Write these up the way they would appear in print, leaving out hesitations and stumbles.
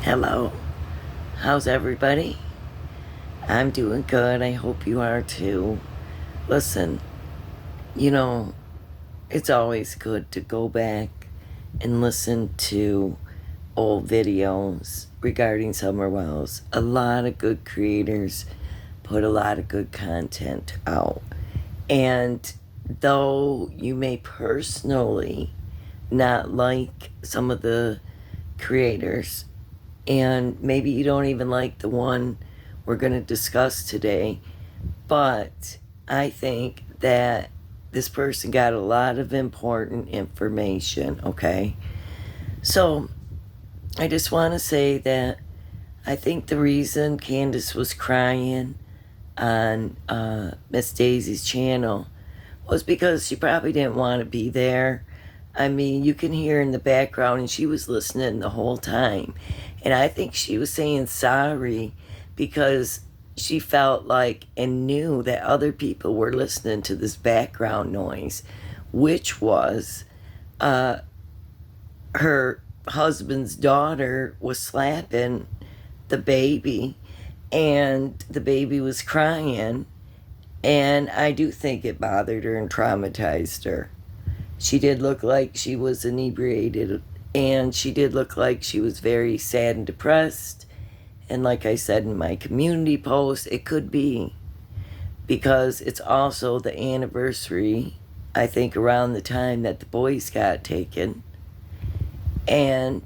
Hello, how's everybody? I'm doing good. I hope you are too. Listen, you know, it's always good to go back and listen to old videos regarding summer wells. A lot of good creators put a lot of good content out. And though you may personally not like some of the creators, and maybe you don't even like the one we're going to discuss today, but I think that this person got a lot of important information, okay? So I just want to say that I think the reason Candace was crying on Miss Daisy's channel was because she probably didn't want to be there. I mean, you can hear in the background, and she was listening the whole time. And I think she was saying sorry because she felt like and knew that other people were listening to this background noise, which was her husband's daughter was slapping the baby, and the baby was crying. And I do think it bothered her and traumatized her. She did look like she was inebriated, and she did look like she was very sad and depressed. And like I said in my community post, it could be because it's also the anniversary, I think, around the time that the boys got taken. And,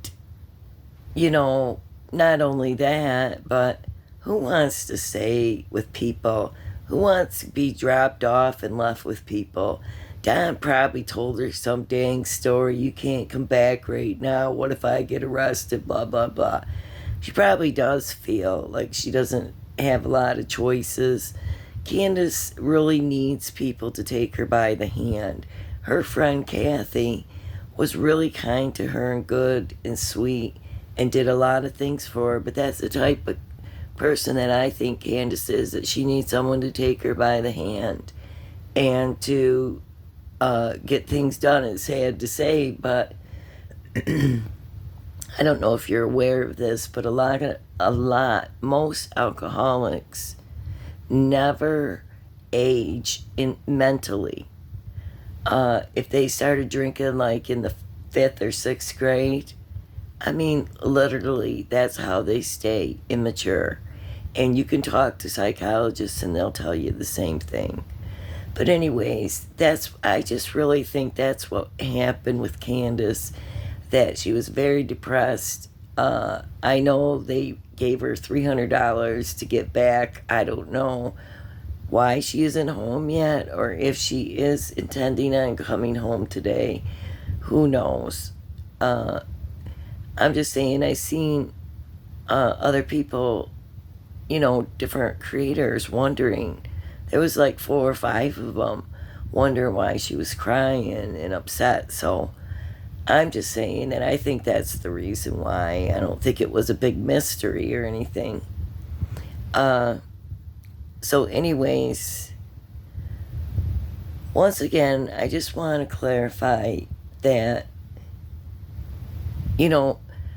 not only that, but who wants to stay with people? Who wants to be dropped off and left with people? Don probably told her some dang story. You can't come back right now. What if I get arrested? Blah, blah, blah. She probably does feel like she doesn't have a lot of choices. Candace really needs people to take her by the hand. Her friend Kathy was really kind to her and good and sweet and did a lot of things for her, but that's the type of person that I think Candace is, that she needs someone to take her by the hand and to get things done. It's sad to say, but I don't know if you're aware of this, but most alcoholics never age mentally. If they started drinking like in the 5th or 6th grade, I mean, literally, that's how they stay immature. And you can talk to psychologists and they'll tell you the same thing. But anyways, I just really think that's what happened with Candace, that she was very depressed. I know they gave her $300 to get back. I don't know why she isn't home yet, or if she is intending on coming home today. Who knows? I'm just saying, I've seen other people, different creators wondering. There was like 4 or 5 of them wondering why she was crying and upset. So I'm just saying that I think that's the reason why. I don't think it was a big mystery or anything. So anyways, once again, I just want to clarify that,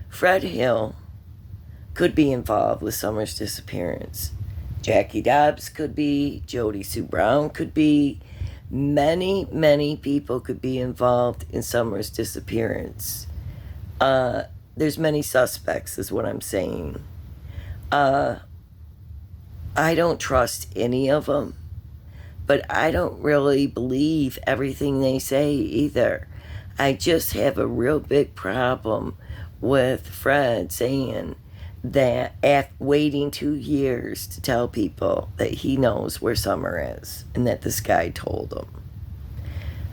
Fred Hill could be involved with Summer's disappearance. Jackie Dobbs could be. Jody Sue Brown could be. Many, many people could be involved in Summer's disappearance. There's many suspects, is what I'm saying. I don't trust any of them, but I don't really believe everything they say either. I just have a real big problem with Fred saying that waiting 2 years to tell people that he knows where Summer is and that this guy told him.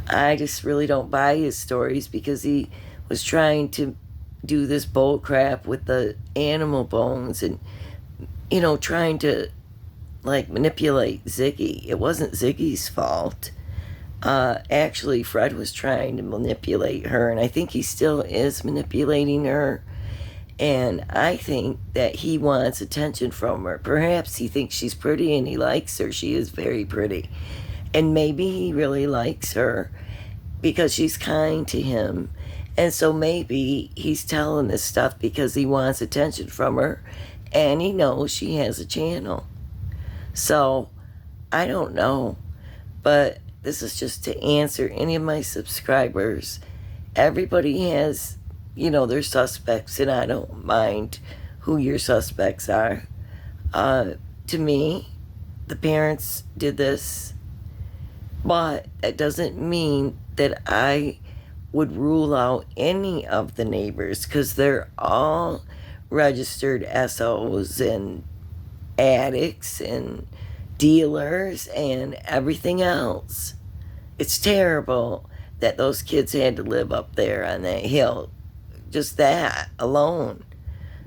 I just really don't buy his stories, because he was trying to do this bull crap with the animal bones and, trying to manipulate Ziggy. It wasn't Ziggy's fault. Actually, Fred was trying to manipulate her, and I think he still is manipulating her. And I think that he wants attention from her. Perhaps he thinks she's pretty and he likes her. She is very pretty. And maybe he really likes her because she's kind to him And so maybe he's telling this stuff because he wants attention from her and he knows she has a channel. So I don't know, but this is just to answer any of my subscribers. Everybody has, their suspects, and I don't mind who your suspects are. To me, the parents did this, but that doesn't mean that I would rule out any of the neighbors, because they're all registered SOs and addicts and dealers and everything else. It's terrible that those kids had to live up there on that hill. Just that alone.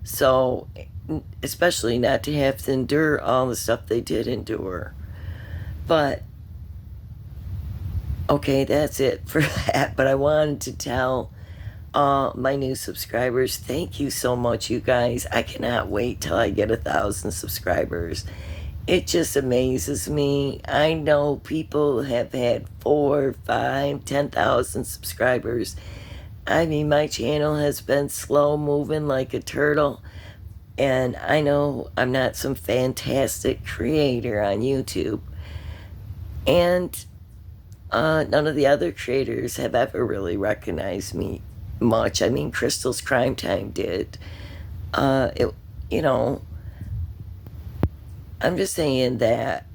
So, especially not to have to endure all the stuff they did endure. But, okay, that's it for that. But I wanted to tell my new subscribers, thank you so much, you guys. I cannot wait till I get 1,000 subscribers. It just amazes me. I know people have had 4, 5, 10,000 subscribers. I mean, my channel has been slow moving like a turtle. And I know I'm not some fantastic creator on YouTube. And none of the other creators have ever really recognized me much. I mean, Crystal's Crime Time did. I'm just saying that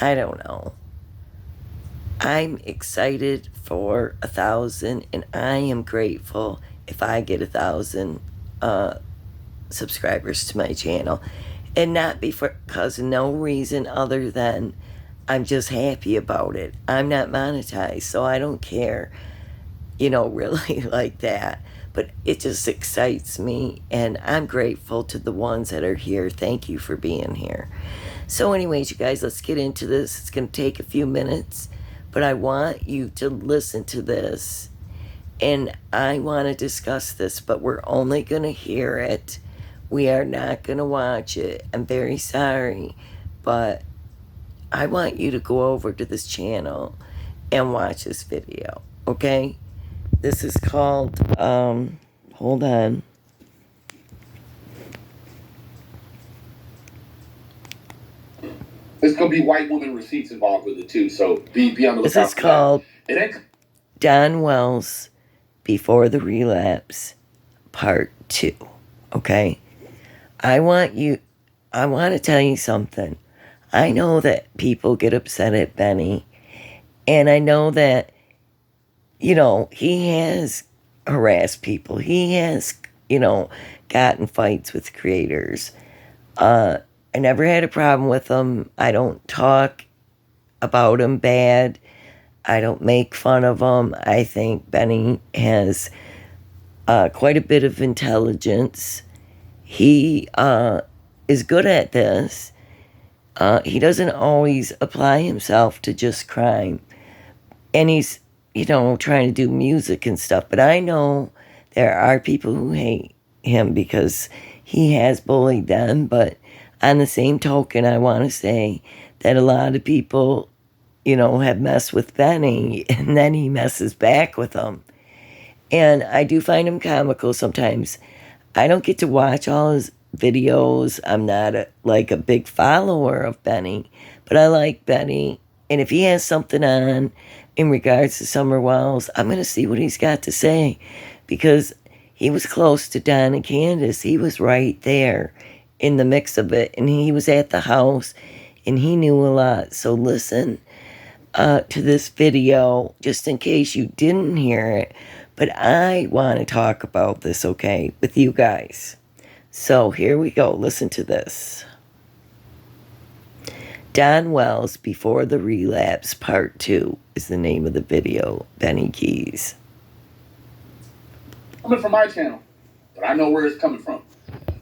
I don't know. I'm excited for 1,000, and I am grateful if I get 1,000 subscribers to my channel, and not because of no reason other than I'm just happy about it. I'm not monetized, so I don't care, really like that. But it just excites me, and I'm grateful to the ones that are here. Thank you for being here. So anyways, you guys, let's get into this. It's going to take a few minutes, but I want you to listen to this, and I want to discuss this, but we're only going to hear it. We are not going to watch it. I'm very sorry, but I want you to go over to this channel and watch this video, okay? This is called, hold on. There's going to be white woman receipts involved with it too, so be on the lookout. This is called Don Wells Before the Relapse, Part 2, okay? I want to tell you something. I know that people get upset at Benny, and I know that, he has harassed people. He has, gotten fights with creators. I never had a problem with him. I don't talk about him bad. I don't make fun of him. I think Benny has quite a bit of intelligence. He is good at this. He doesn't always apply himself to just crime. And he's, trying to do music and stuff. But I know there are people who hate him because he has bullied them. But on the same token, I want to say that a lot of people, have messed with Benny, and then he messes back with them. And I do find him comical sometimes. I don't get to watch all his videos. I'm not a big follower of Benny, but I like Benny. And if he has something on in regards to Summer Wells, I'm going to see what he's got to say, because he was close to Don and Candace. He was right there in the mix of it, and he was at the house, and he knew a lot. So listen to this video, just in case you didn't hear it. But I want to talk about this, okay, with you guys. So here we go. Listen to this. Don Wells Before the Relapse, Part 2 is the name of the video. Benny Keys. Coming from my channel, but I know where it's coming from.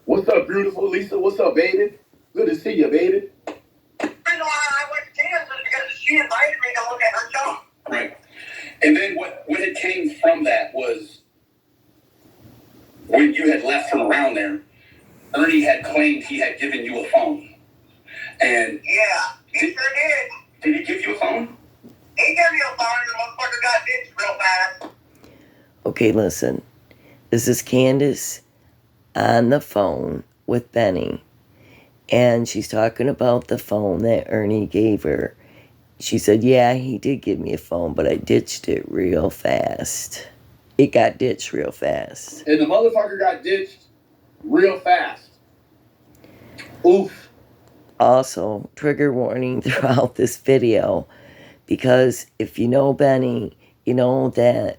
What's up, beautiful Lisa? What's up, baby? Good to see you, baby. I know I went to Candace because she invited me to look at her show. Right. And then what it came from that was when you had left from around there, Ernie had claimed he had given you a phone. And yeah, he sure did. Did he give you a phone? He gave me a phone and the motherfucker got ditched real fast. Okay, listen. This is Candace on the phone with Benny. And she's talking about the phone that Ernie gave her. She said, yeah, he did give me a phone, but I ditched it real fast. It got ditched real fast. And the motherfucker got ditched real fast. Oof. Also, trigger warning throughout this video, because if you know Benny, you know that,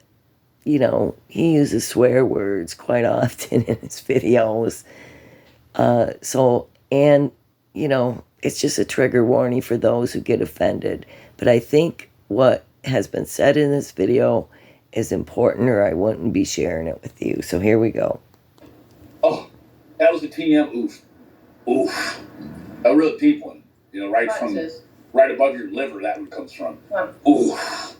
he uses swear words quite often in his videos. It's just a trigger warning for those who get offended. But I think what has been said in this video is important, or I wouldn't be sharing it with you. So here we go. Oh, that was a TM oof. Oof. A real deep one. Right above your liver, that one comes from. Oof.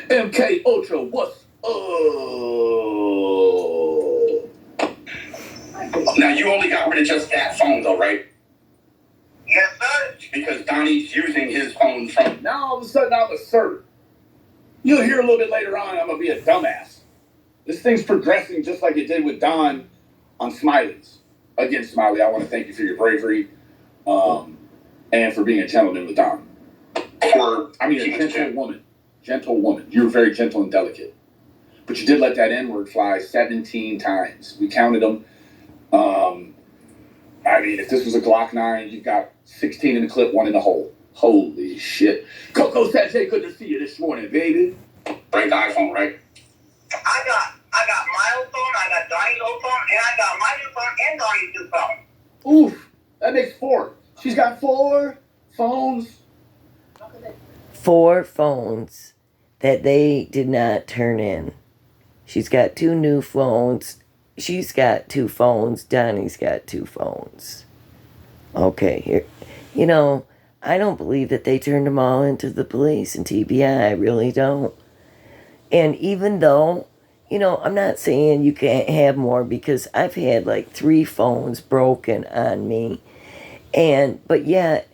MK Ultra, what's Now, you only got rid of just that phone, though, right? Yes, sir. Because Donnie's using his phone from... Now, all of a sudden, I'm a sir. You'll hear a little bit later on, I'm going to be a dumbass. This thing's progressing just like it did with Don on Smiley's. Again, Smiley, I want to thank you for your bravery and for being a gentleman with Don. A gentle woman. Gentle woman. You were very gentle and delicate. But you did let that N-word fly 17 times. We counted them. If this was a Glock 9, you've got 16 in the clip, 1 in the hole. Holy shit. Coco Sanchez, good to see you this morning, baby. Break the iPhone, right? I got my old phone, I got Donnie's old phone, and I got my new phone and Donnie's new phone. Oof. That makes 4. She's got 4 phones. 4 phones that they did not turn in. She's got 2 new phones. She's got 2 phones. Donnie's got 2 phones. Okay, here. I don't believe that they turned them all into the police and TBI. I really don't. And even though, I'm not saying you can't have more, because I've had like 3 phones broken on me. But yet,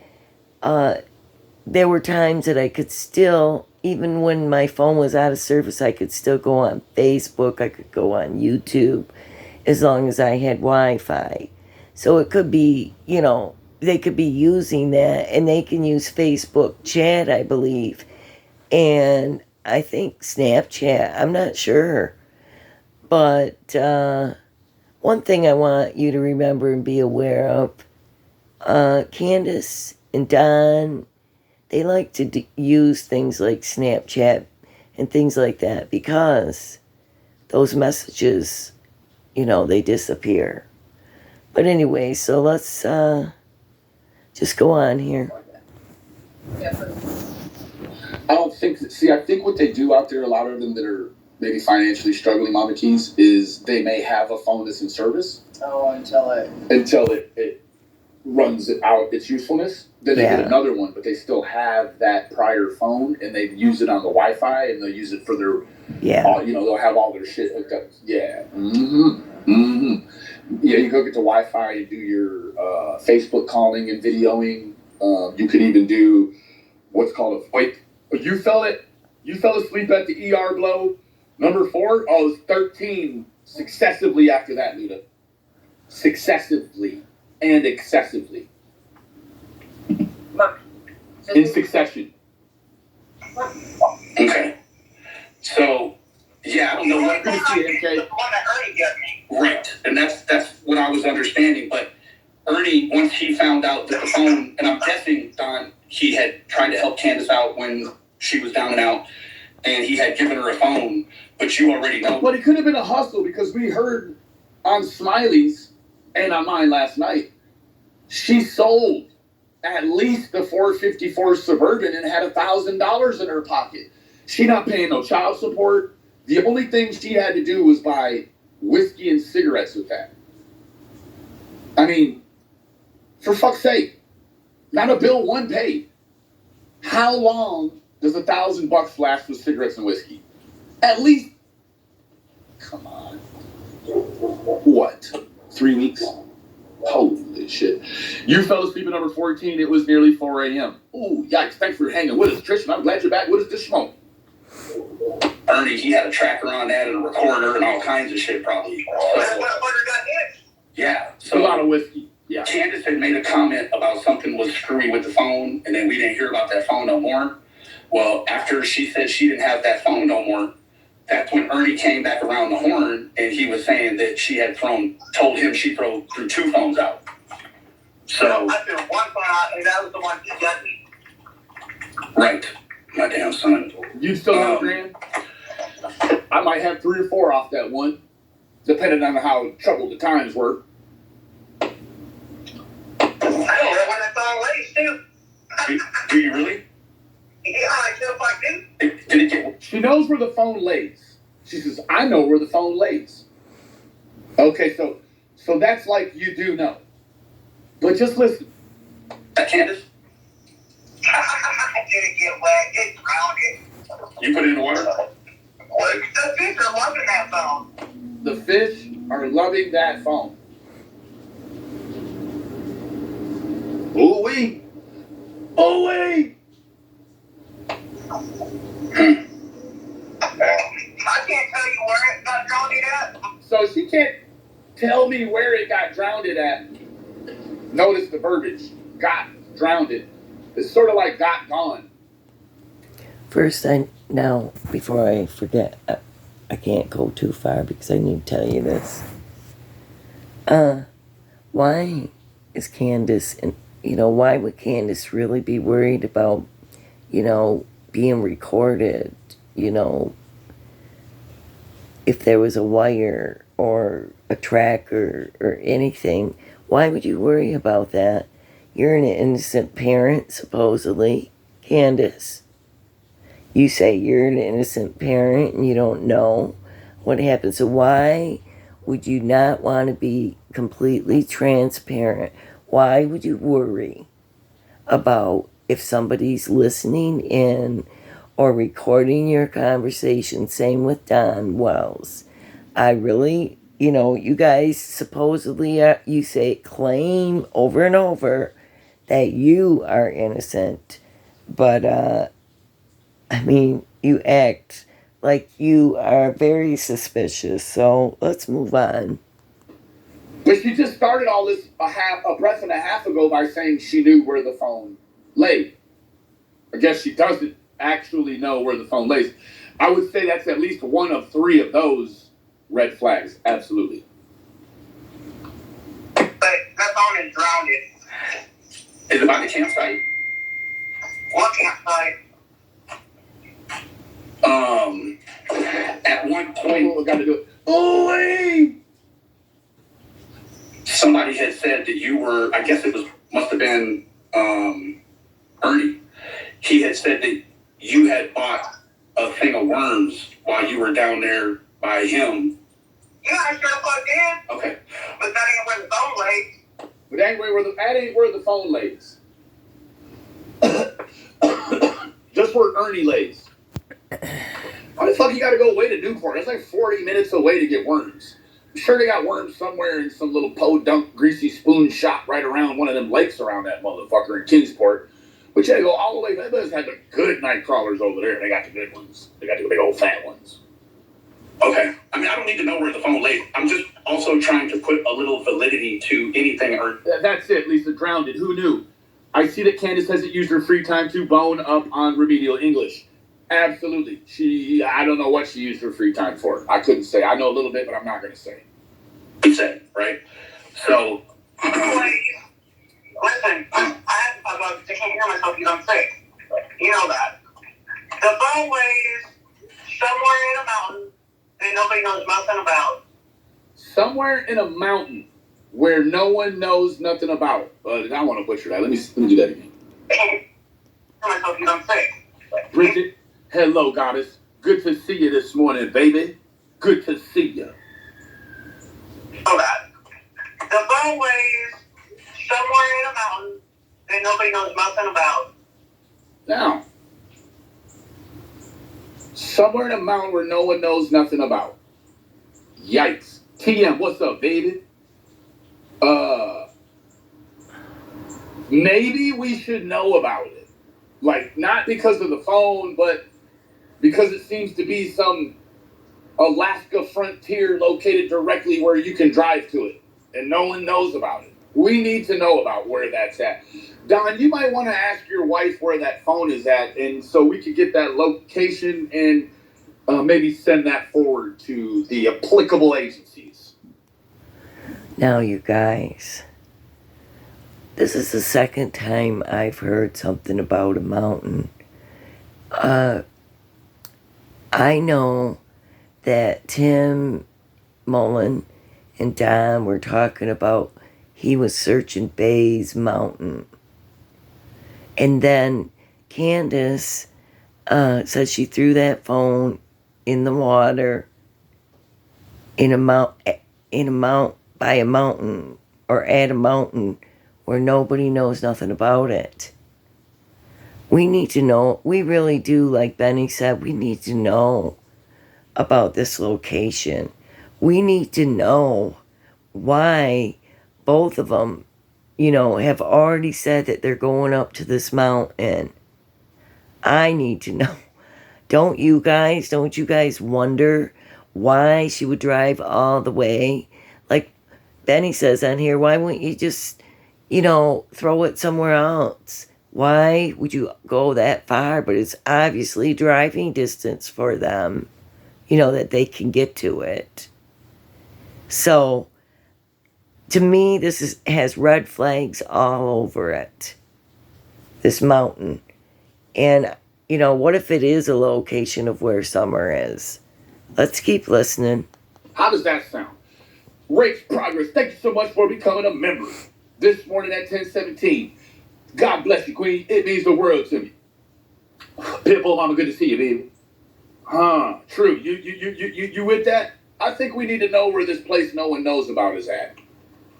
there were times that I could still, even when my phone was out of service, I could still go on Facebook, I could go on YouTube, as long as I had Wi-Fi. So it could be, they could be using that, and they can use Facebook chat, I believe. And I think Snapchat, I'm not sure. But one thing I want you to remember and be aware of, Candace and Don, they like to use things like Snapchat and things like that, because those messages, they disappear. But anyway, so let's just go on here. I think what they do out there, a lot of them that are maybe financially struggling, Mama Keys, is they may have a phone that's in service. Oh, until it runs out its usefulness. Then they get another one, but they still have that prior phone, and they use it on the Wi-Fi, and they'll use it for their, they'll have all their shit hooked up. Yeah. Yeah, you go get the Wi-Fi, you do your Facebook calling and videoing. You could even do what's called you fell asleep at the ER blow. Number 4, it was 13 successively after that, Luda. Successively and excessively. In succession. Okay. So, yeah, I don't know what. Good to see you, MK. The one that Ernie gave me. Right, and that's what I was understanding. But Ernie, once he found out that the phone, and I'm guessing, Don, he had tried to help Candace out when she was down and out, and he had given her a phone, but you already know. But it could have been a hustle, because we heard on Smiley's and on mine last night, she sold at least the 454 Suburban and had $1,000 in her pocket. She not paying no child support. The only thing she had to do was buy whiskey and cigarettes with that. I mean, for fuck's sake, not a bill one paid. How long does $1,000 last with cigarettes and whiskey? At least, come on. What? 3 weeks? Holy shit. You fell asleep at number 14. It was nearly 4 a.m. Ooh, yikes. Thanks for hanging with us, Tristan. I'm glad you're back. What is this smoke? Ernie, he had a tracker on that and a recorder and all kinds of shit, probably. Yeah. So a lot of whiskey. Yeah. Candace had made a comment about something was screwy with the phone, and then we didn't hear about that phone no more. Well, after she said she didn't have that phone no more, that's when Ernie came back around the horn, and he was saying that she had told him she threw 2 phones out. So I threw 1 phone out, and that was the one he got me. Right. My damn son. You still have a grand? I might have 3 or 4 off that one, depending on how troubled the times were. I don't know when that phone lays, too. Do you really? Yeah, I feel if I do. Did it get... She knows where the phone lays. She says, I know where the phone lays. Okay, so that's like you do know. But just listen. Candace? I didn't get wet. It's grounded. You put it in the water? The fish are loving that phone. The fish are loving that phone. Ooh-wee. Ooh-wee. I can't tell you where it got drowned at. So she can't tell me where it got drowned at. Notice the verbiage. Got drowned. It's sort of like got gone. First, now, before I forget, I can't go too far because I need to tell you this. Why is Candace, why would Candace really be worried about, being recorded, if there was a wire or a tracker or anything? Why would you worry about that? You're an innocent parent, supposedly. Candace, you say you're an innocent parent and you don't know what happened. So why would you not want to be completely transparent? Why would you worry about if somebody's listening in or recording your conversation? Same with Don Wells. I really, you guys supposedly, you say, claim over and over that you are innocent. But, you act like you are very suspicious. So let's move on. But she just started all this a breath and a half ago by saying she knew where the phone lay. I guess she doesn't actually know where the phone lays. I would say that's at least 1 of 3 of those red flags. Absolutely. But that phone is drowned. Is it by the campsite? What campsite? At one point, we got to do it. Oh, hey! Somebody had said that you were, I guess must have been Ernie. He had said that you had bought a thing of worms while you were down there by him. Yeah, I sure fuck did. Okay. But that ain't where the phone lays. But that ain't where the phone lays. Just where Ernie lays. Why the fuck you gotta go away to Newport? It's like 40 minutes away to get worms. I'm sure they got worms somewhere in some little podunk greasy spoon shop right around one of them lakes around that motherfucker in Kingsport. But you gotta go all the way. They must have the good night crawlers over there. They got the good ones. They got the big old fat ones. Okay. I don't need to know where the phone lays. I'm just also trying to put a little validity to anything. That's it, Lisa. Drowned it. Who knew? I see that Candace hasn't used her free time to bone up on remedial English. Absolutely. I don't know what she used her free time for. I couldn't say. I know a little bit, but I'm not going to say. You said, right? So. Listen, I can't hear myself because I'm sick. You know that. The phone lays somewhere in a mountain that nobody knows nothing about. Somewhere in a mountain where no one knows nothing about. I don't want to butcher that. Let me do that again. I can't hear myself because I'm sick. Bridget, hello, goddess. Good to see you this morning, baby. Good to see you. Know that. The phone lays somewhere in a mountain that nobody knows nothing about. Now, somewhere in a mountain where no one knows nothing about. Yikes. TM, what's up, baby? maybe we should know about it. Like, not because of the phone, but because it seems to be some Alaska frontier located directly where you can drive to it, and no one knows about it. We need to know about where that's at. Don, you might want to ask your wife where that phone is at, and so we could get that location and maybe send that forward to the applicable agencies. Now, you guys, this is the second time I've heard something about a mountain. I know that Tim Mullen and Don were talking about he was searching Bay's Mountain. And then Candace said she threw that phone in the water by a mountain or at a mountain where nobody knows nothing about it. We need to know, we really do, like Benny said, we need to know about this location. We need to know why both of them, have already said that they're going up to this mountain. I need to know. Don't you guys wonder why she would drive all the way? Like Benny says on here, why wouldn't you just, throw it somewhere else? Why would you go that far? But it's obviously driving distance for them, that they can get to it. So, to me, this has red flags all over it. This mountain. And, what if it is a location of where Summer is? Let's keep listening. How does that sound? Race Progress, thank you so much for becoming a member. This morning at 10:17. God bless you, Queen. It means the world to me. Pitbull, mama, good to see you, baby. True. You with that? I think we need to know where this place no one knows about is at.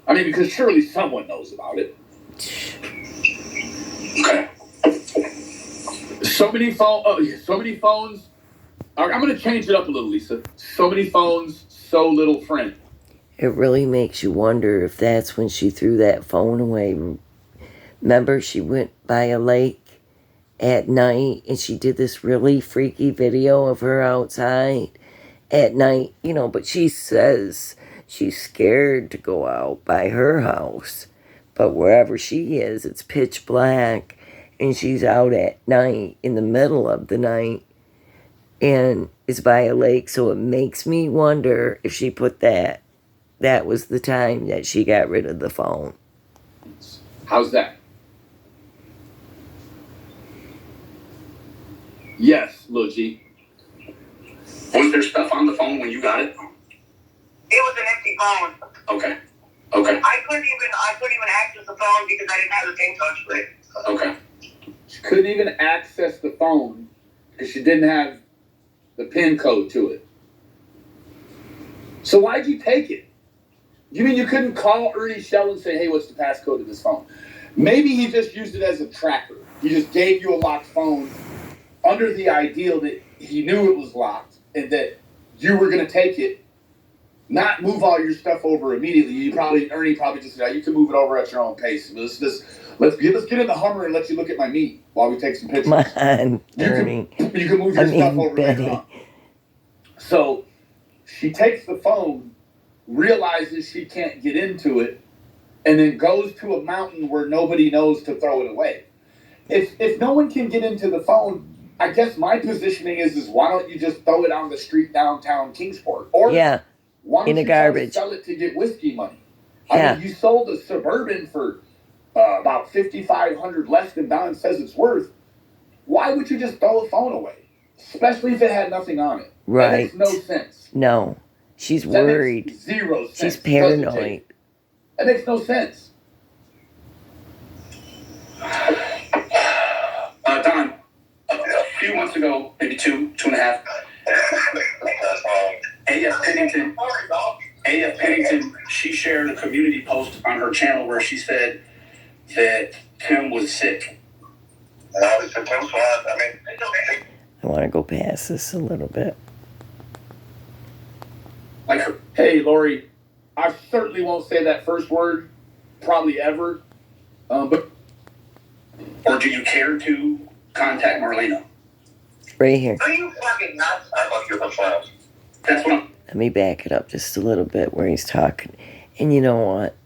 I mean, because surely someone knows about it. Okay. So many phones. I'm going to change it up a little, Lisa. So many phones, so little friend. It really makes you wonder if that's when she threw that phone away. Remember, she went by a lake at night and she did this really freaky video of her outside at night, but she says she's scared to go out by her house. But wherever she is, it's pitch black and she's out at night in the middle of the night and is by a lake. So it makes me wonder if she put that was the time that she got rid of the phone. How's that? Yes, Lil G. Was there stuff on the phone when you got it? It was an empty phone. Okay. I couldn't even access the phone because I didn't have the pin code for it. Okay. She couldn't even access the phone because she didn't have the pin code to it. So why'd you take it? You mean you couldn't call Ernie Shell and say, hey, what's the passcode to this phone? Maybe he just used it as a tracker. He just gave you a locked phone under the ideal that he knew it was locked and that you were going to take it, not move all your stuff over immediately. Ernie probably just said, you can move it over at your own pace. Let's get in the Hummer and let you look at my meat while we take some pictures. Come on, Ernie. You can move your stuff over Betty. later on. So she takes the phone, realizes she can't get into it, and then goes to a mountain where nobody knows to throw it away. If no one can get into the phone, I guess my positioning is why don't you just throw it on the street downtown Kingsport? Or why don't in the you garbage. Sell it to get whiskey money? Yeah. I mean, you sold a Suburban for about $5,500 less than Don says it's worth. Why would you just throw a phone away? Especially if it had nothing on it. Right. That makes no sense. No. She's worried. Makes zero sense. She's paranoid. That makes no sense. Don, a few months ago, maybe two and a half, A.F. Pennington, she shared a community post on her channel where she said that Tim was sick. I want to go past this a little bit. Like, hey, Lori, I certainly won't say that first word, probably ever. But Or do you care to contact Marlena? Right here. Are you fucking nuts? I love your files. That's what I'm... Let me back it up just a little bit where he's talking. And you know what?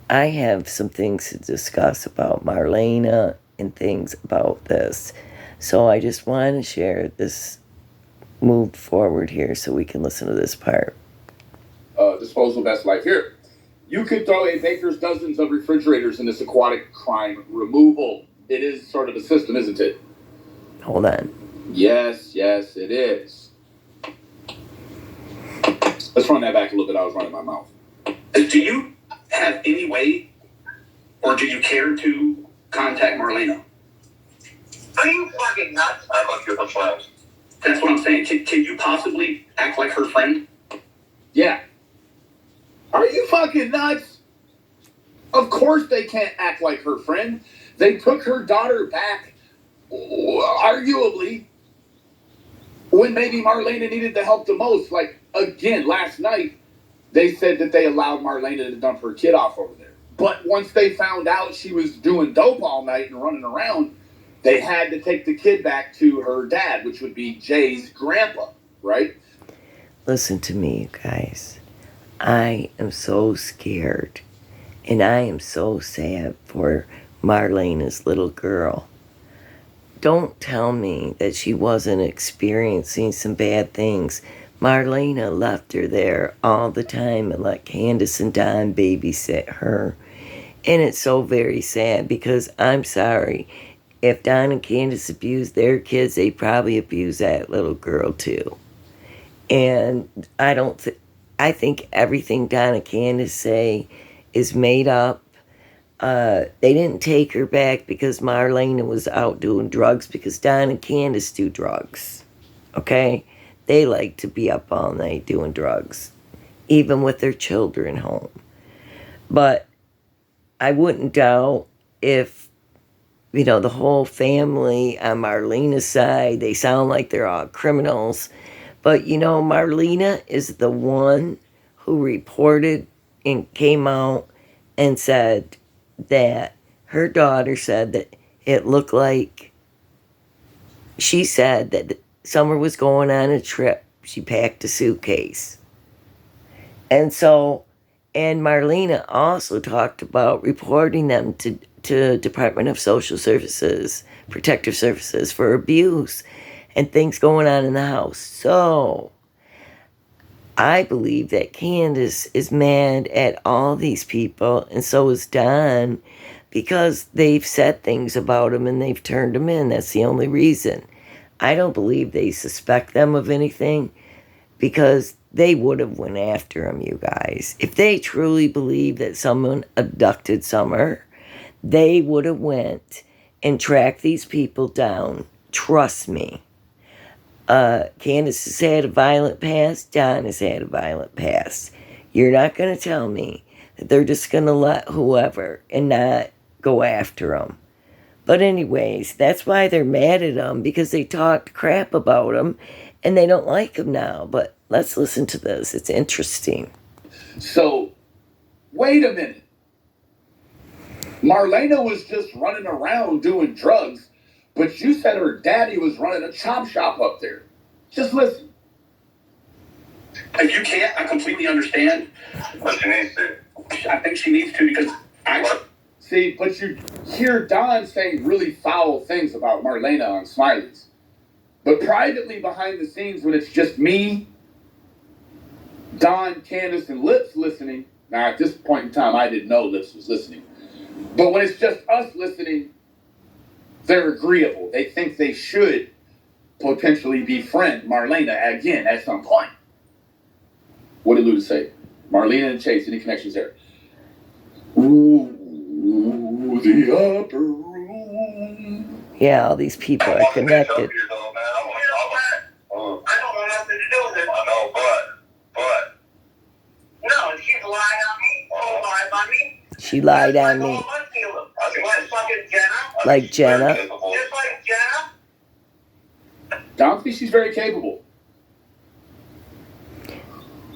I have some things to discuss about Marlena and things about this. So I just want to share this, move forward here so we can listen to this part. Disposal best life here. You could throw a baker's dozens of refrigerators in this aquatic crime removal. It is sort of a system, isn't it? Hold on. Yes, it is. Let's run that back a little bit. I was running my mouth. Do you have any way, or do you care to contact Marlena? Are you fucking nuts? I love your files. That's what I'm saying. Can you possibly act like her friend? Yeah. Are you fucking nuts? Of course they can't act like her friend. They took her daughter back, arguably, when maybe Marlena needed the help the most. Like, again, last night, they said that they allowed Marlena to dump her kid off over there. But once they found out she was doing dope all night and running around, they had to take the kid back to her dad, which would be Jay's grandpa, right? Listen to me, you guys. I am so scared. And I am so sad for Marlena's little girl. Don't tell me that she wasn't experiencing some bad things. Marlena left her there all the time and let Candace and Don babysit her. And it's so very sad because I'm sorry. If Don and Candace abused their kids, they probably abused that little girl too. And I think everything Don and Candace say is made up. They didn't take her back because Marlena was out doing drugs, because Don and Candace do drugs. Okay? They like to be up all night doing drugs, even with their children home. But I wouldn't doubt if, the whole family on Marlena's side, they sound like they're all criminals. But, Marlena is the one who reported and came out and said that her daughter said that it looked like, she said that Summer was going on a trip. She packed a suitcase. And Marlena also talked about reporting them to Department of Social Services, Protective Services, for abuse and things going on in the house. So I believe that Candace is mad at all these people, and so is Don, because they've said things about him and they've turned him in. That's the only reason. I don't believe they suspect them of anything, because they would have went after him, you guys. If they truly believe that someone abducted Summer, they would have went and tracked these people down. Trust me. Candace has had a violent past. Don has had a violent past. You're not going to tell me that they're just going to let whoever and not go after them. But anyways, that's why they're mad at him, because they talked crap about him and they don't like him now. But let's listen to this. It's interesting. So, wait a minute. Marlena was just running around doing drugs, but you said her daddy was running a chop shop up there. Just listen. If you can't, I completely understand. But she needs to. I think she needs to, because See, but you hear Don saying really foul things about Marlena on Smiley's. But privately behind the scenes, when it's just me, Don, Candace, and Lips listening. Now, at this point in time, I didn't know Lips was listening. But when it's just us listening, they're agreeable. They think they should potentially befriend Marlena again at some point. What did Luda say? Marlena and Chase, any connections there? Ooh, the upper room. Yeah, all these people are connected. I don't want nothing to do with it. I know, but. No, she's lied on me. Oh, lied on me. She lied on me. Like fucking Jenna. Like Jenna. Just like Jenna. Don thinks she's very capable.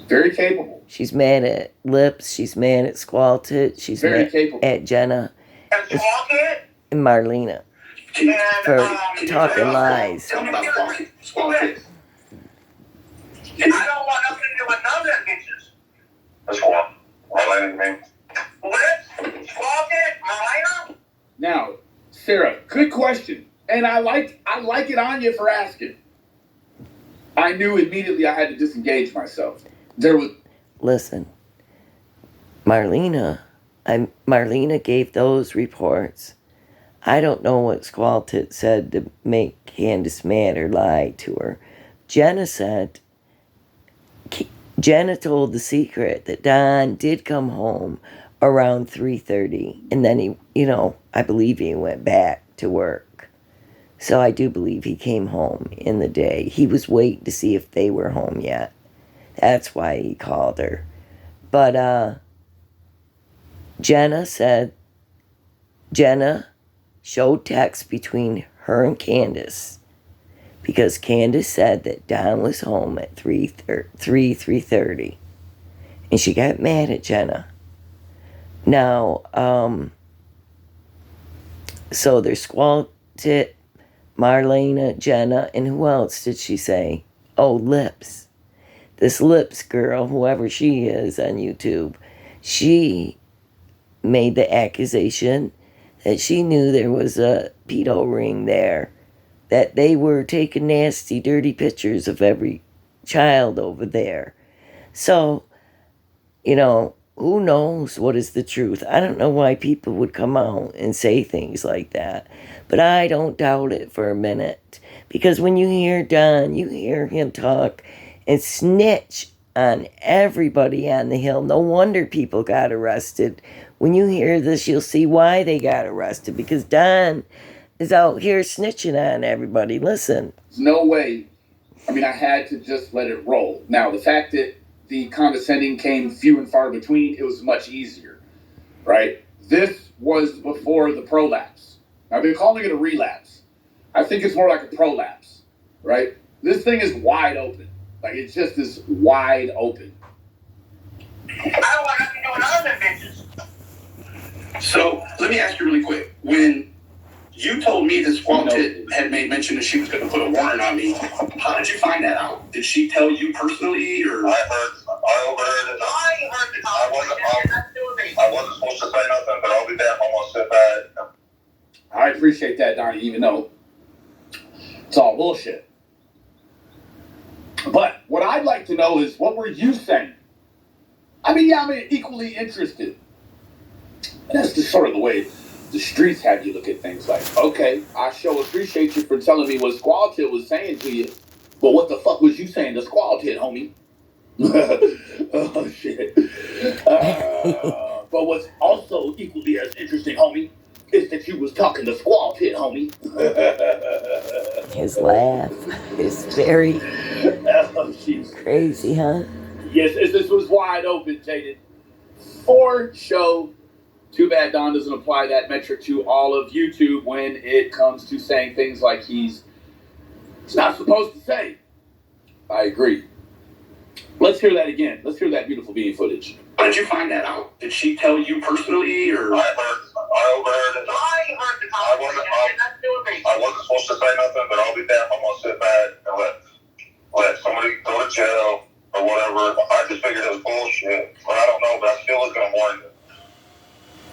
Very capable. She's mad at Lips. She's mad at Squalted. She's very mad capable at Jenna. And Squawk it? and Marlena for talking lies. Tell me about Squall Kid. And I don't want nothing to do with none of them bitches. That's what Marlena, you mean? Liz, Squall Kid, Marlena. Now, Sarah, good question. And I like it on you for asking. I knew immediately I had to disengage myself. Listen, Marlena gave those reports. I don't know what Squaltit said to make Candace mad or lie to her. Jenna told the secret that Don did come home around 3:30, and then he, I believe he went back to work. So I do believe he came home in the day. He was waiting to see if they were home yet. That's why he called her. But Jenna showed text between her and Candace, because Candace said that Don was home at 3:30, and she got mad at Jenna. Now, so there's Squaltit, Marlena, Jenna, and who else did she say? Oh, Lips. This Lips girl, whoever she is on YouTube, she made the accusation that she knew there was a pedo ring there, that they were taking nasty, dirty pictures of every child over there. So, who knows what is the truth? I don't know why people would come out and say things like that, but I don't doubt it for a minute. Because when you hear Don, you hear him talk and snitch on everybody on the hill. No wonder people got arrested. When you hear this, you'll see why they got arrested, because Don is out here snitching on everybody. Listen. There's no way. I had to just let it roll. Now, the fact that the condescending came few and far between, it was much easier, right? This was before the prolapse. I've been calling it a relapse. I think it's more like a prolapse, right? This thing is wide open. Like, it just is wide open. I don't want nothing to do with none of them bitches. So, let me ask you really quick. When you told me that Squaltit had made mention that she was going to put a warrant on me, how did you find that out? Did she tell you personally, or? I overheard it. I wasn't supposed to say nothing, but I'll be back. I'm going to sit back. I appreciate that, Donnie, even though it's all bullshit. But what I'd like to know is, what were you saying? I'm equally interested. And that's just sort of the way the streets have you look at things. Like, okay, I sure appreciate you for telling me what Squaltit was saying to you, but what the fuck was you saying to Squaltit, homie? Oh, shit. But what's also equally as interesting, homie, is that you was talking to Squaltit, homie. His laugh is very crazy, huh? Yes, this was wide open, Jaden. For show. Too bad Don doesn't apply that metric to all of YouTube when it comes to saying things like he's not supposed to say. I agree. Let's hear that again. Let's hear that beautiful being footage. How did you find that out? Did she tell you personally, or? I overheard it. I wasn't supposed to say nothing, but I'll be back. I'm going to sit back and let somebody go to jail or whatever. I just figured it was bullshit. But I don't know, but I still was going to warn you.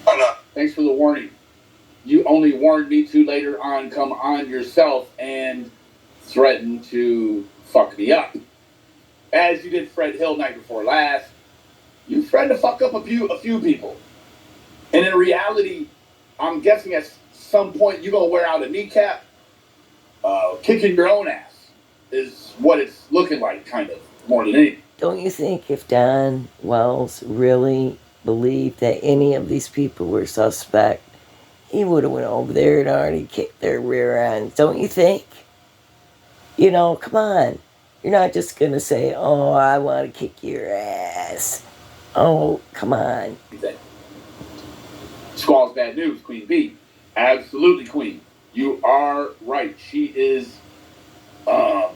I'm not. Thanks for the warning. You only warned me to later on come on yourself and threaten to fuck me up. As you did Fred Hill night before last. You threatened to fuck up a few people. And in reality, I'm guessing at some point you're going to wear out a kneecap. Kicking your own ass is what it's looking like, kind of, more than anything. Don't you think if Don Wells really believed that any of these people were suspect, he would have went over there and already kicked their rear ends? Don't you think? Come on. You're not just going to say, oh, I want to kick your ass. Oh, come on. Squall's bad news, Queen B. Absolutely, Queen. You are right. She is, by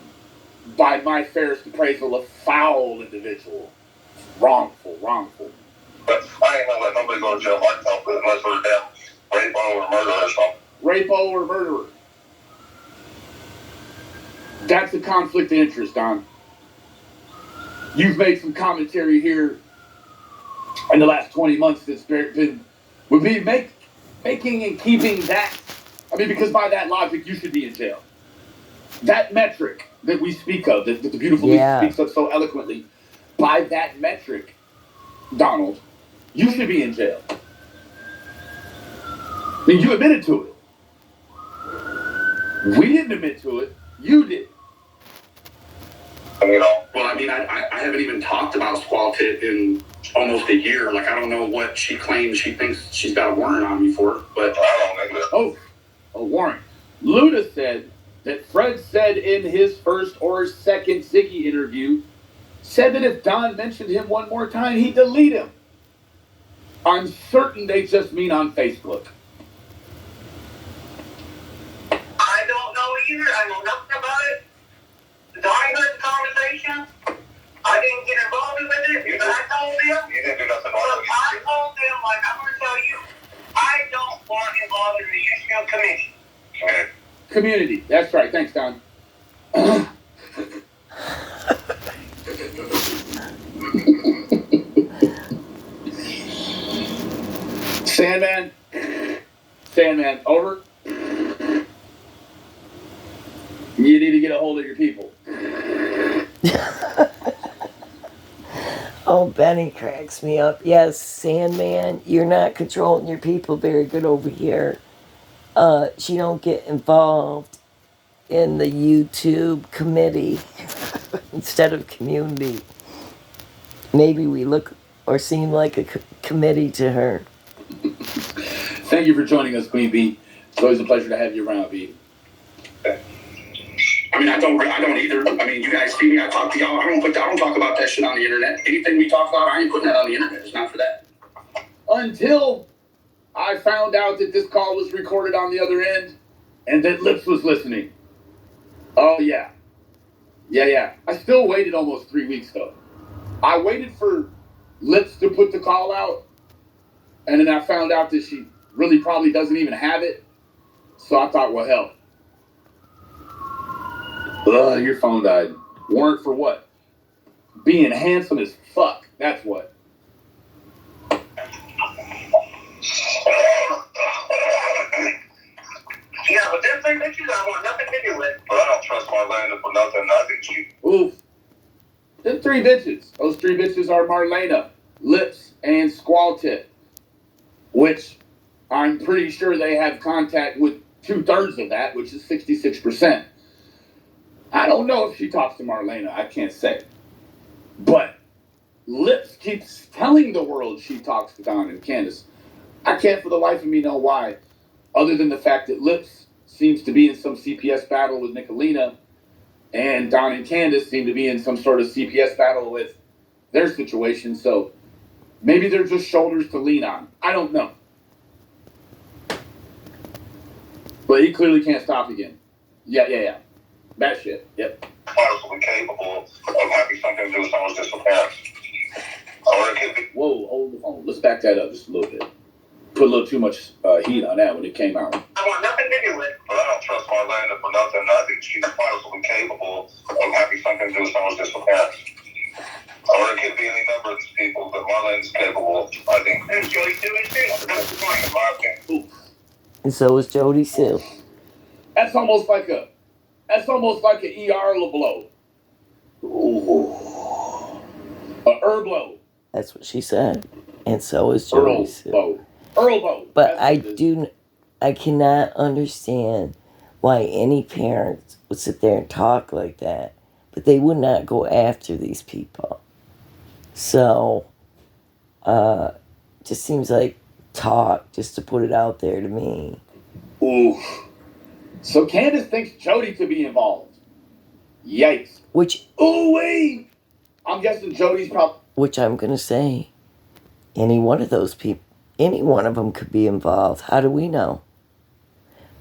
my fairest appraisal, a foul individual. Wrongful. But I ain't gonna let nobody go to jail unless they're damn rape or murder or something. rapo, or murderer. That's a conflict of interest, Don. You've made some commentary here in the last 20 months that's been would be making and keeping that. I mean, because by that logic, you should be in jail. That metric that we speak of, that the beautiful Lisa speaks of so eloquently, by that metric, Donald, you should be in jail. I mean, you admitted to it. We didn't admit to it. You did. You know, Well, I mean, I haven't even talked about Squall Tit in almost a year. Like, I don't know what she claims she thinks she's got a warrant on me for, but I don't think that. Oh, a warrant. Luda said that Fred said in his first or second Ziggy interview, said that if Don mentioned him one more time, he'd delete him. I'm certain they just mean on Facebook. I don't know either. I know nothing about it. Donnie heard the conversation. I didn't get involved with it. You But I told him. You didn't do nothing Look, wrong. I told them, like, I'm going to tell you, I don't want involved in the issue commission. Okay. Community. That's right. Thanks, Don. Sandman, over. You need to get a hold of your people. Oh, Benny cracks me up. Yes, Sandman, you're not controlling your people very good over here. She don't get involved in the YouTube committee instead of community. Maybe we look or seem like a committee to her. Thank you for joining us, Queen Bee. It's always a pleasure to have you around, Bee. I mean, I don't either. I mean, you guys see me, I talk to y'all. I don't talk about that shit on the internet. Anything we talk about, I ain't putting that on the internet. It's not for that. Until I found out that this call was recorded on the other end and that Lips was listening. Oh, yeah. Yeah. I still waited almost 3 weeks, though. I waited for Lips to put the call out, and then I found out that she really probably doesn't even have it. So I thought, well, hell. Your phone died. Warrant for what? Being handsome as fuck. That's what. Yeah, but them three bitches I want nothing to do with. But I don't trust Marlena for nothing. I think she. Oof. Them three bitches. Those three bitches are Marlena, Lips, and Squall Tit. Which I'm pretty sure they have contact with 2/3 of that, which is 66%. I don't know if she talks to Marlena. I can't say. But Lips keeps telling the world she talks to Don and Candace. I can't for the life of me know why, other than the fact that Lips seems to be in some CPS battle with Nicolina, and Don and Candace seem to be in some sort of CPS battle with their situation. So maybe they're just shoulders to lean on. I don't know. But he clearly can't stop again. Yeah. That shit. Yep. Possibly capable of having something to do with someone's disappearance. Or it could be. Whoa, hold the phone. Let's back that up just a little bit. Put a little too much heat on that when it came out. I want nothing to do with. But I don't trust Marlena for nothing. I think she's possibly capable of having something to do with someone's disappearance. Or it could be any number of these people, but Marlena's capable, I think. And Jody Sue is too. That's the point. In my opinion. And so is Jody Sue. That's almost like an ER LeBlow. Ooh. A Erblow. That's what she said. And so is Jody Sue. Earlbow. But I cannot understand why any parents would sit there and talk like that, but they would not go after these people. So, just seems like talk just to put it out there to me. Ooh. So Candace thinks Jody could be involved. Yikes. Ooh-wee! I'm guessing Jody's probably... Which I'm going to say, any one of those people, any one of them could be involved. How do we know?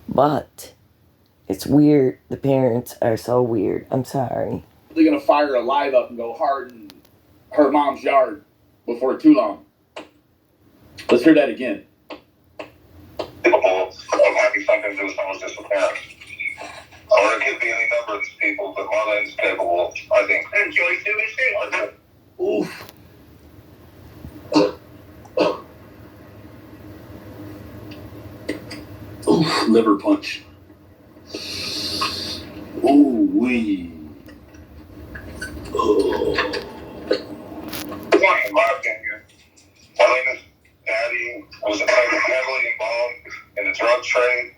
But it's weird. The parents are so weird. I'm sorry. They're going to fire a live up and go hard in her mom's yard before too long. Let's hear that again. It capable of having something to do with someone's disappearance. Or it could be any number of people, but Marlena's capable, I think. And Joey too is too. Oof. Oof, liver punch. Ooh wee. Oh. In my opinion, Marlena's daddy was heavily involved in the drug trade.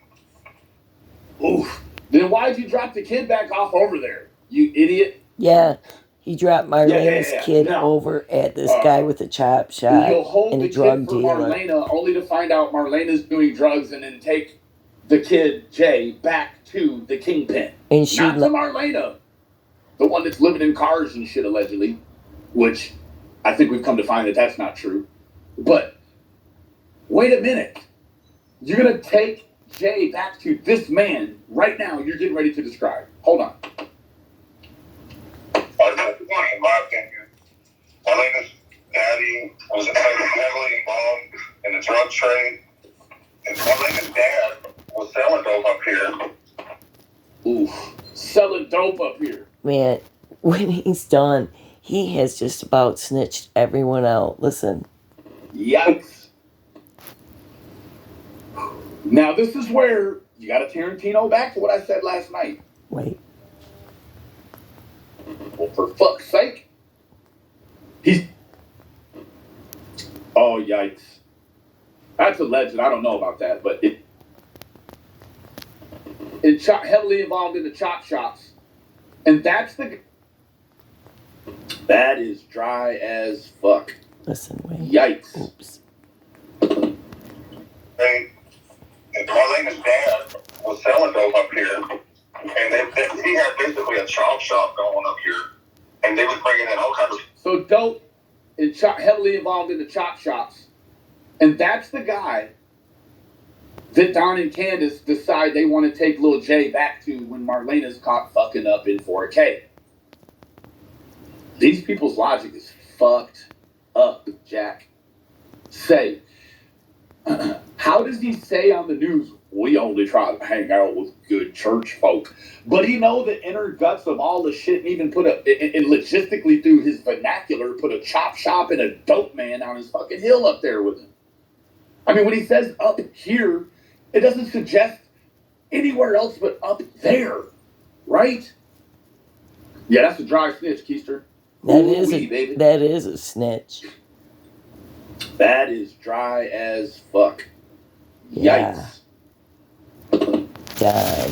Oof. Then why'd you drop the kid back off over there, you idiot? Yeah, he dropped Marlena's kid Now, over at this guy with a chop shop You'll hold and the a drug kid for dealer. Marlena only to find out Marlena's doing drugs and then take the kid, Jay, back to the kingpin. And she Not to Marlena, the one that's living in cars and shit, allegedly, which I think we've come to find that that's not true. But wait a minute. You're going to take Jay back to this man right now you're getting ready to describe. Hold on. In my opinion, Marlena's daddy was heavily involved in the drug trade. And Marlena's dad was selling dope up here. Ooh, selling dope up here. Man, when he's done, he has just about snitched everyone out. Listen. Yikes. Now, this is where you got to Tarantino back to what I said last night. Wait. Well, for fuck's sake. He's... Oh, yikes. That's alleged. I don't know about that, but heavily involved in the chop shops. And that's the... That is dry as fuck. Listen, wait. Yikes. Oops. And Marlena's dad was selling dope up here. And he had basically a chop shop going up here. And they was bringing in all kinds of... So dope is heavily involved in the chop shops. And that's the guy that Don and Candace decide they want to take Lil J back to when Marlena's caught fucking up in 4K. These people's logic is fucked up, Jack. Say, how does he say on the news, we only try to hang out with good church folk? But he know the inner guts of all the shit and even and logistically through his vernacular, put a chop shop and a dope man on his fucking hill up there with him. I mean, when he says up here, it doesn't suggest anywhere else but up there, right? Yeah, that's a dry snitch, Keister. That is a snitch. That is dry as fuck. Yeah. Yikes. Done.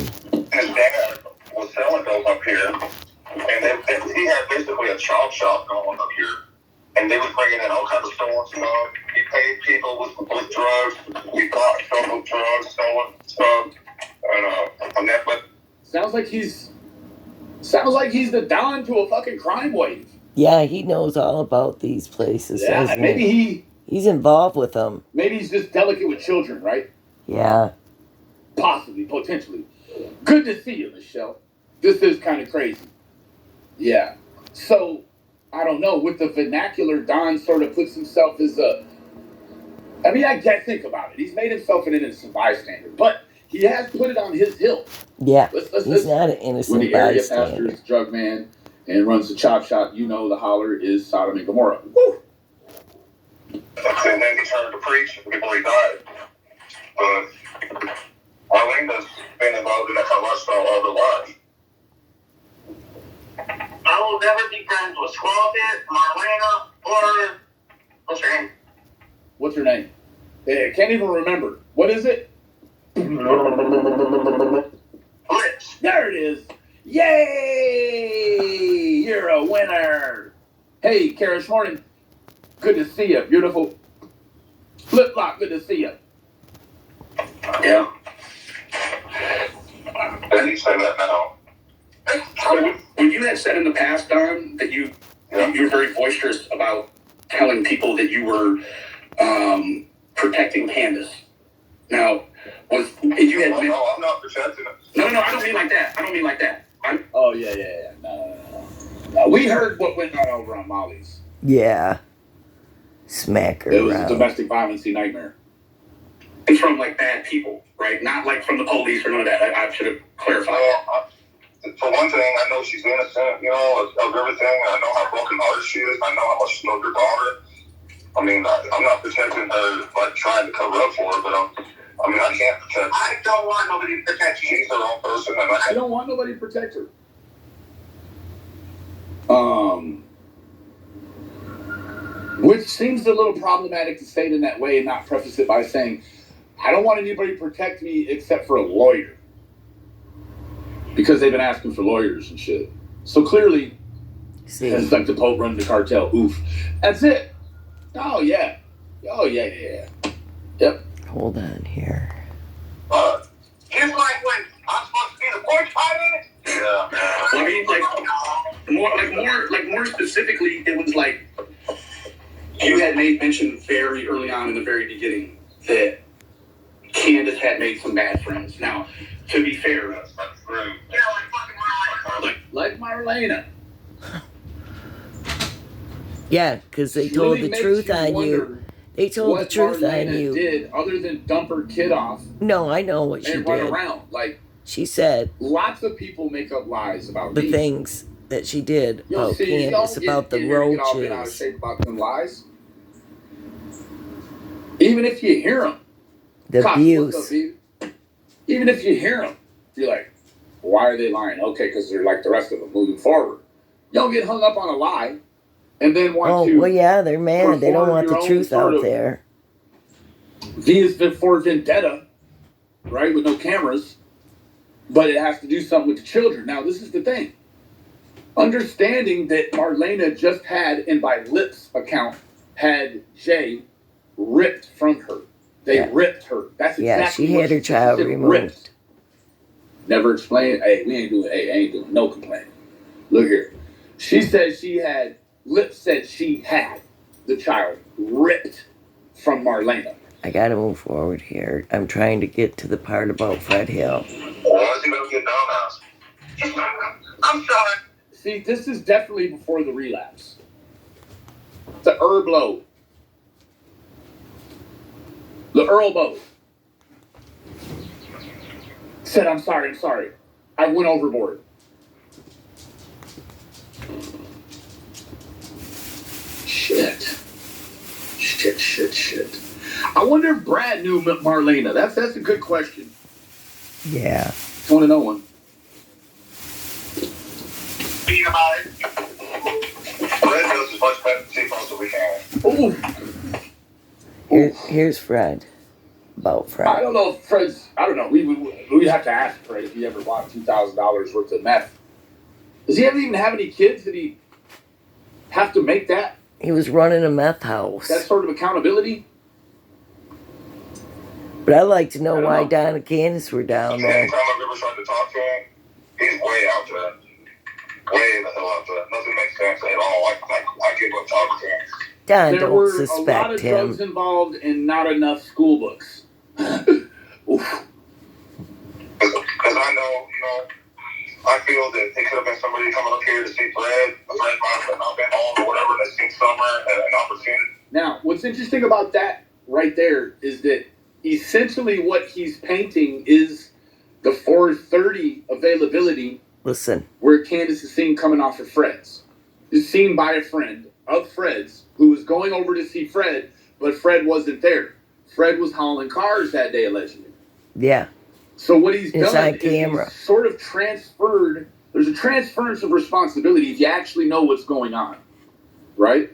His dad was selling dope up here. And he had basically a chop shop going up here. And they was bringing in all kinds of stolen stuff. He paid people with drugs. We bought stolen drugs, stolen stuff. And that, but Sounds like he's the Don to a fucking crime wave. Yeah, he knows all about these places. Yeah, maybe he's involved with them. Maybe he's just delicate with children, right? Yeah. Possibly, potentially. Good to see you, Michelle. This is kind of crazy. Yeah. So, I don't know. With the vernacular, Don sort of puts himself as a... I mean, I can't think about it. He's made himself an innocent bystander, but he has put it on his hill. Yeah, he's not an innocent when the area bystander. pastor is drug man and runs the chop shop, you know the holler is Sodom and Gomorrah. Woo! And then he turned to preach before he died. But Marlena's been involved in that kind of lifestyle all her life. I will never be friends with Squawbit, Marlena, or... What's her name? What's her name? I can't even remember. What is it? Lips. There it is. Yay! You're a winner. Hey, Kara Morning. Good to see you. Beautiful. Flip flop. Good to see you. Yeah. Then you say that now. When you had said in the past, Don, that you were very boisterous about telling people that you were protecting Candace. Now, no, I'm not protecting her. No, I don't mean like that. Oh, yeah. No. We heard what went on over on Molly's. Yeah. Smack her It was around. a domestic violence nightmare. from like bad people, right? Not like from the police or none of that. I should have clarified. For one thing, I know she's innocent, you know, of everything. I know how broken hearted she is. I know how much she loves her daughter. I mean, I'm not protecting her, like trying to cover up for her, but I can't protect her. I don't want nobody to protect you. She's her own person, and I don't want nobody to protect her. Which seems a little problematic to say it in that way and not preface it by saying, I don't want anybody to protect me except for a lawyer. Because they've been asking for lawyers and shit. So clearly, it's like the Pope running the cartel. Oof. That's it. Oh, yeah. Oh, yeah. Yep. Hold on here. Just like when I'm supposed to be the porch pilot. yeah. I mean, more specifically, it was like you had made mention very early on in the very beginning that Candace had made some bad friends. Now, to be fair, That's true. Yeah, like fucking Marlena. Like Marlena. Yeah, because they told Really the makes truth you on you. wonder They told the what truth Marlena on you. did other than dump her kid off No, I know what she and run did. around. Like, She said lots of people make up lies about the me. things that she did You'll about see, you Candace, don't about the get here and get all bent out of roaches. shape about them lies. Even if you hear them. The Cops, abuse. what's up, baby? Even if you hear them, you're like, why are they lying? Okay, because they're like the rest of them moving forward. You don't get hung up on a lie and then want to Well, yeah, they're mad. They don't perform want the your own truth sort out of there. V for vendetta, right, with no cameras, but it has to do something with the children. Now, this is the thing. Understanding that Marlena just had, and by Lip's account, had Jay ripped from her. They ripped her. That's exactly she what had her said. She child said removed. ripped. Never explained. Hey, I ain't doing no complaining. Look here. She said she had, Lip said she had the child ripped from Marlena. I gotta move forward here. I'm trying to get to the part about Fred Hill. Why is he gonna get down now? I'm sorry. See, this is definitely before the relapse. The herb load. The Earl Boat. Said, I'm sorry. I went overboard. Shit. I wonder if Brad knew Marlena. That's a good question. Yeah. Just want to know one. Being about it. Fred does as much better as we can. Ooh. Here's Fred. About Fred. I don't know if Fred's, I don't know. We'd have to ask Fred if he ever bought $2,000 worth of meth. Does he even have any kids? Did he have to make that? He was running a meth house. That sort of accountability? But I'd like to know why Don and Candace were down there. Anytime I've ever tried to talk to him, he's way out there. Way the hell out there. Nothing makes sense at all. I give up talking to him. Don, There don't were a lot suspect of him. drugs involved and not enough school books. Oof. Because I know, I feel that it could have been somebody coming up here to see Fred. Fred might have not been home or whatever, and they seen Summer and an opportunity. Now, what's interesting about that right there is that essentially what he's painting is the 4:30 availability. Listen. Where Candace is seen coming off of Fred's. Is seen by a friend of Fred's who was going over to see Fred, but Fred wasn't there. Fred was hauling cars that day, allegedly. Yeah. So what he's It's done on camera. is he's sort of transferred. There's a transference of responsibility if you actually know what's going on, right?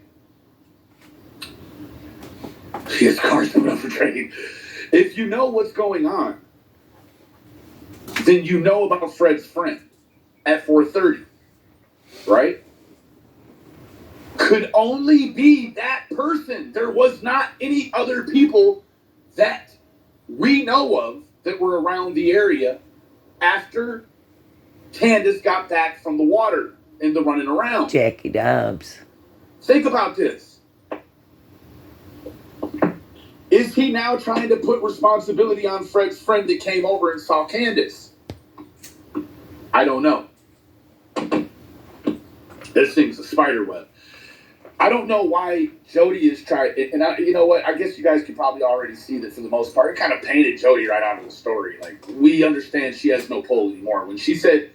His car's coming up for trading. If you know what's going on, then you know about Fred's friend at 4:30, right? Could only be that person. There was not any other people that we know of that were around the area after Candace got back from the water and the running around. Jackie Dobbs. Think about this. Is he now trying to put responsibility on Fred's friend that came over and saw Candace? I don't know. This thing's a spider web. I don't know why Jody is trying, and you know what? I guess you guys can probably already see that for the most part. It kind of painted Jody right out of the story. Like, we understand she has no pull anymore. When she said,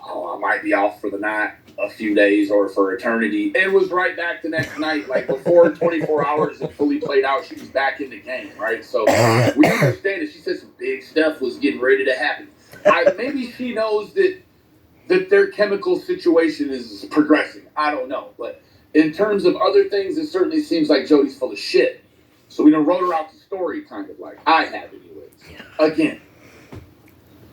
"Oh, I might be off for the night, a few days, or for eternity," it was right back the next night. Like, before 24 hours had fully played out, she was back in the game, right? So we understand that she said some big stuff was getting ready to happen. Maybe she knows that their chemical situation is progressing. I don't know, but in terms of other things, it certainly seems like Jody's full of shit. So we done wrote her out the story, kind of like I have, anyways. Again,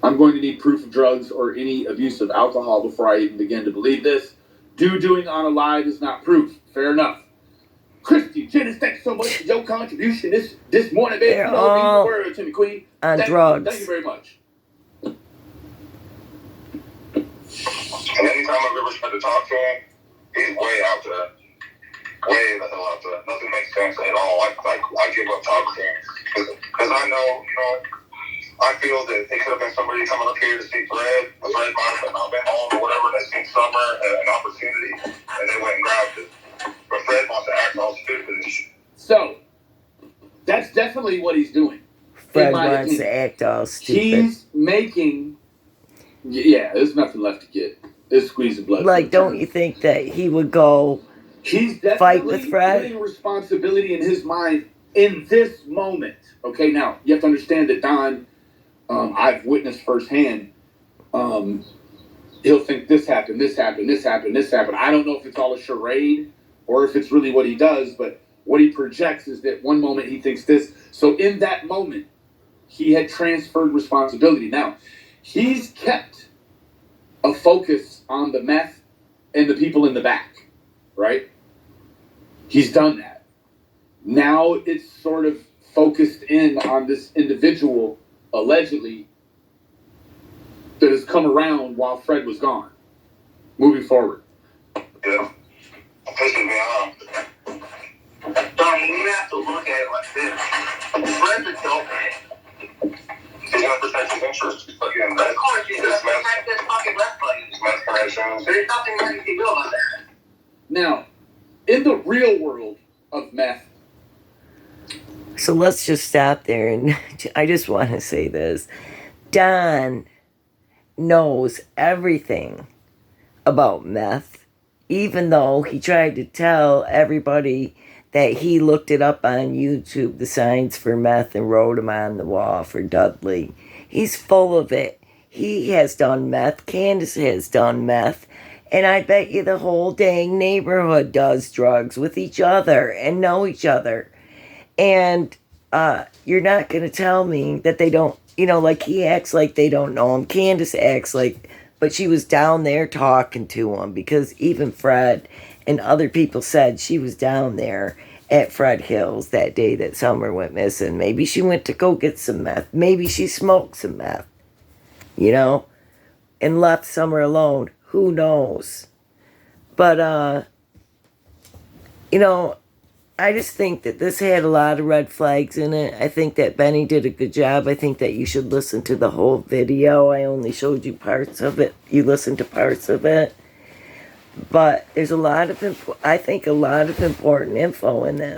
I'm going to need proof of drugs or any abuse of alcohol before I even begin to believe this. Doing on a live is not proof. Fair enough. Christy, Janice, thanks so much for your contribution this morning, baby. They're You know, all read the word to me, Queen. on Thank drugs. you very much. And anytime I've ever tried to talk to him, he's way out there. Way the hell out there. Nothing makes sense at all. I give up talking to him. Because I know, I feel that it could have been somebody coming up here to see Fred. Fred might have not been home or whatever. They seen Summer an opportunity, and they went and grabbed it. But Fred wants to act all stupid and shit. So, that's definitely what he's doing. Fred wants to act all stupid. He's making... Yeah, there's nothing left to get. It's squeezing blood. Like, don't you think that he would go fight with Fred? He's putting responsibility in his mind in this moment. Okay, now, you have to understand that Don, I've witnessed firsthand, he'll think this happened. I don't know if it's all a charade or if it's really what he does, but what he projects is that one moment he thinks this. So in that moment, he had transferred responsibility. Now, he's kept a focus on the meth and the people in the back, right? He's done that. Now it's sort of focused in on this individual, allegedly, that has come around while Fred was gone. Moving forward. Yeah. Pissing me off. Donnie, you have to look at it like this. Fred's a dope man. He's going to protect his interests. Of course, he's going to protect this fucking left buddy. There's nothing that you can do about that. Now, in the real world of meth. So let's just stop there, and I just want to say this. Don knows everything about meth, even though he tried to tell everybody that he looked it up on YouTube, the signs for meth, and wrote them on the wall for Dudley. He's full of it. He has done meth. Candace has done meth. And I bet you the whole dang neighborhood does drugs with each other and know each other. And you're not going to tell me that they don't, like he acts like they don't know him. Candace acts like, but she was down there talking to him, because even Fred and other people said she was down there at Fred Hill's that day that Summer went missing. Maybe she went to go get some meth. Maybe she smoked some meth, and left Summer alone. Who knows? But, I just think that this had a lot of red flags in it. I think that Benny did a good job. I think that you should listen to the whole video. I only showed you parts of it. You listened to parts of it. But there's a lot of important info in this.